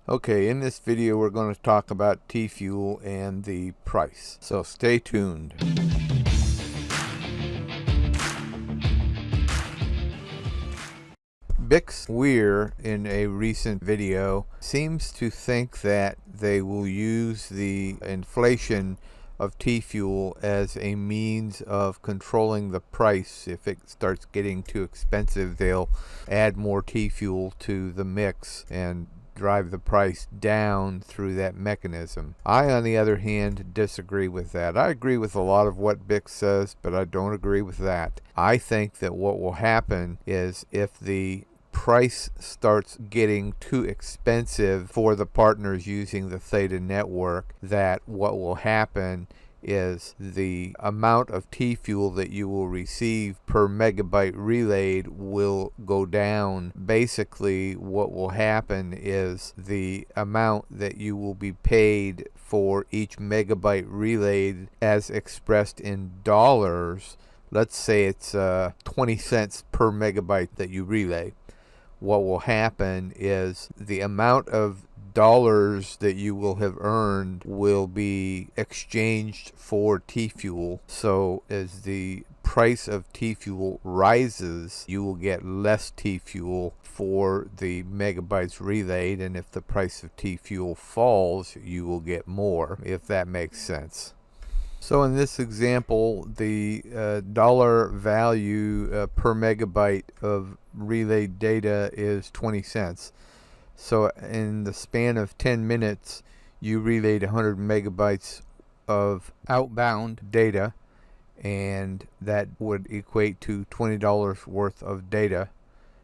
Okay, in this video we're going to talk about TFUEL and the price, so stay tuned. Bix Weir, in a recent video, seems to think that they will use the inflation of TFUEL as a means of controlling the price. If it starts getting too expensive, they'll add more TFUEL to the mix and drive the price down through that mechanism. I, on the other hand, disagree with that. I agree with a lot of what Bix says, but I don't agree with that. I think that what will happen is if the price starts getting too expensive for the partners using the theta network, that what will happen is the amount of TFUEL that you will receive per megabyte relayed will go down. Basically, what will happen is the amount that you will be paid for each megabyte relayed, as expressed in dollars, let's say it's 20 cents per megabyte that you relay. What will happen is the amount of dollars that you will have earned will be exchanged for TFUEL. So as the price of TFUEL rises, you will get less TFUEL for the megabytes relayed, and if the price of TFUEL falls, you will get more, if that makes sense. So in this example, the dollar value per megabyte of relayed data is 20 cents. So in the span of 10 minutes, you relayed 100 megabytes of outbound data, and that would equate to $20 worth of data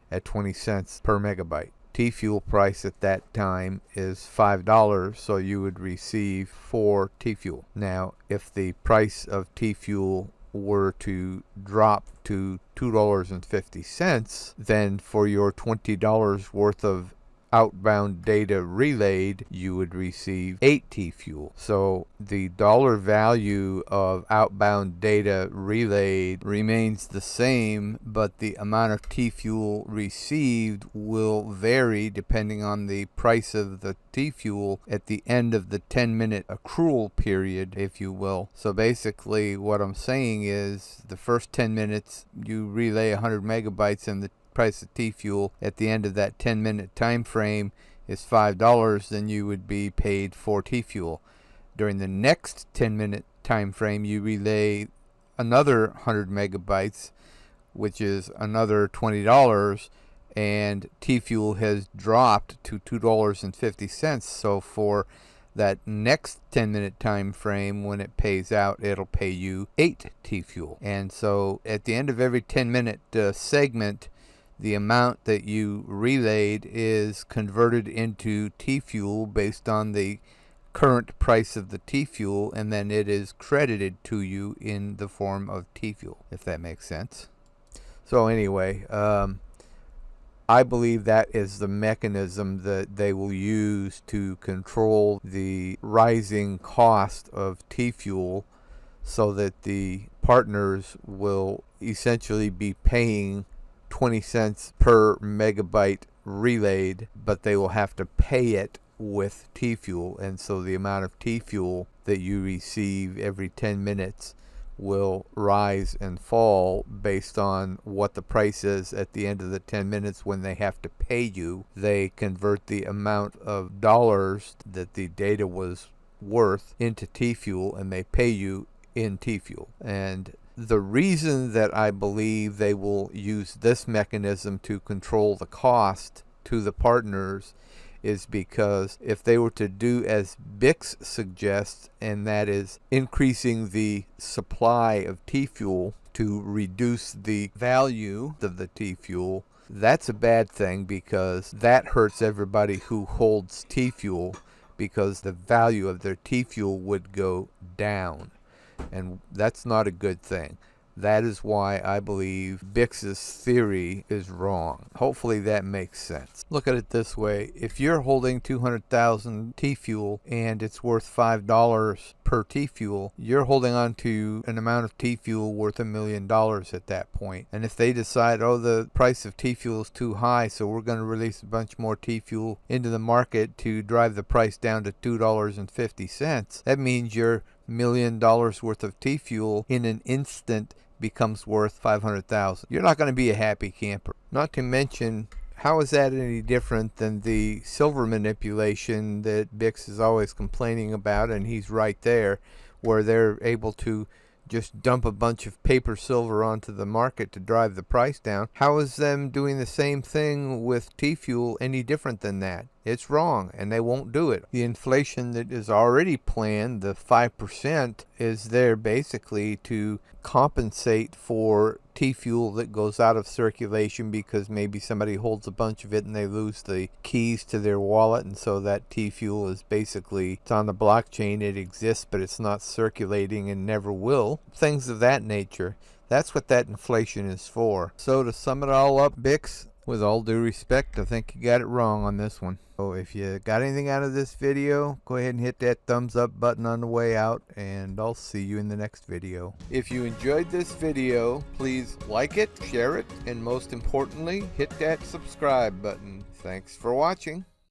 at 20 cents per megabyte. TFUEL price at that time is $5, so you would receive 4 TFUEL. Now, if the price of TFUEL were to drop to $2.50, then for your $20 worth of outbound data relayed, you would receive 8 TFUEL. So the dollar value of outbound data relayed remains the same, but the amount of TFUEL received will vary depending on the price of the TFUEL at the end of the 10-minute accrual period, if you will. So basically what I'm saying is the first 10 minutes you relay 100 megabytes, and the price of TFUEL at the end of that 10-minute time frame is $5, then you would be paid 4 TFUEL. During the next 10-minute time frame, you relay another 100 megabytes, which is another $20, and TFUEL has dropped to $2.50. So for that next 10-minute time frame, when it pays out, it'll pay you 8 TFUEL. And so at the end of every 10-minute segment, the amount that you relayed is converted into TFUEL based on the current price of the TFUEL, and then it is credited to you in the form of TFUEL, if that makes sense. So anyway, I believe that is the mechanism that they will use to control the rising cost of TFUEL, so that the partners will essentially be paying 20 cents per megabyte relayed, but they will have to pay it with TFUEL, and so the amount of TFUEL that you receive every 10 minutes will rise and fall based on what the price is at the end of the 10 minutes. When they have to pay you, they convert the amount of dollars that the data was worth into TFUEL, and they pay you in TFUEL. And the reason that I believe they will use this mechanism to control the cost to the partners is because if they were to do as Bix suggests, and that is increasing the supply of TFUEL to reduce the value of the TFUEL, that's a bad thing, because that hurts everybody who holds TFUEL, because the value of their TFUEL would go down. And that's not a good thing. That is why I believe Bix's theory is wrong. Hopefully that makes sense. Look at it this way. If you're holding 200,000 TFUEL and it's worth $5 per TFUEL, you're holding on to an amount of TFUEL worth $1 million at that point. And if they decide, oh, the price of TFUEL is too high, so we're going to release a bunch more TFUEL into the market to drive the price down to $2.50, that means your $1 million worth of TFUEL in an instant becomes worth 500,000. You're not going to be a happy camper. Not to mention, how is that any different than the silver manipulation that Bix is always complaining about, and he's right there, where they're able to just dump a bunch of paper silver onto the market to drive the price down? How is them doing the same thing with TFUEL any different than that? It's wrong, and they won't do it. The inflation that is already planned, the 5%, is there basically to compensate for TFUEL that goes out of circulation because maybe somebody holds a bunch of it and they lose the keys to their wallet, and so that TFUEL is basically, it's on the blockchain, it exists, but it's not circulating and never will. Things of that nature. That's what that inflation is for. So to sum it all up, Bix, with all due respect, I think you got it wrong on this one. So if you got anything out of this video, go ahead and hit that thumbs up button on the way out, and I'll see you in the next video. If you enjoyed this video, please like it, share it, and most importantly, hit that subscribe button. Thanks for watching.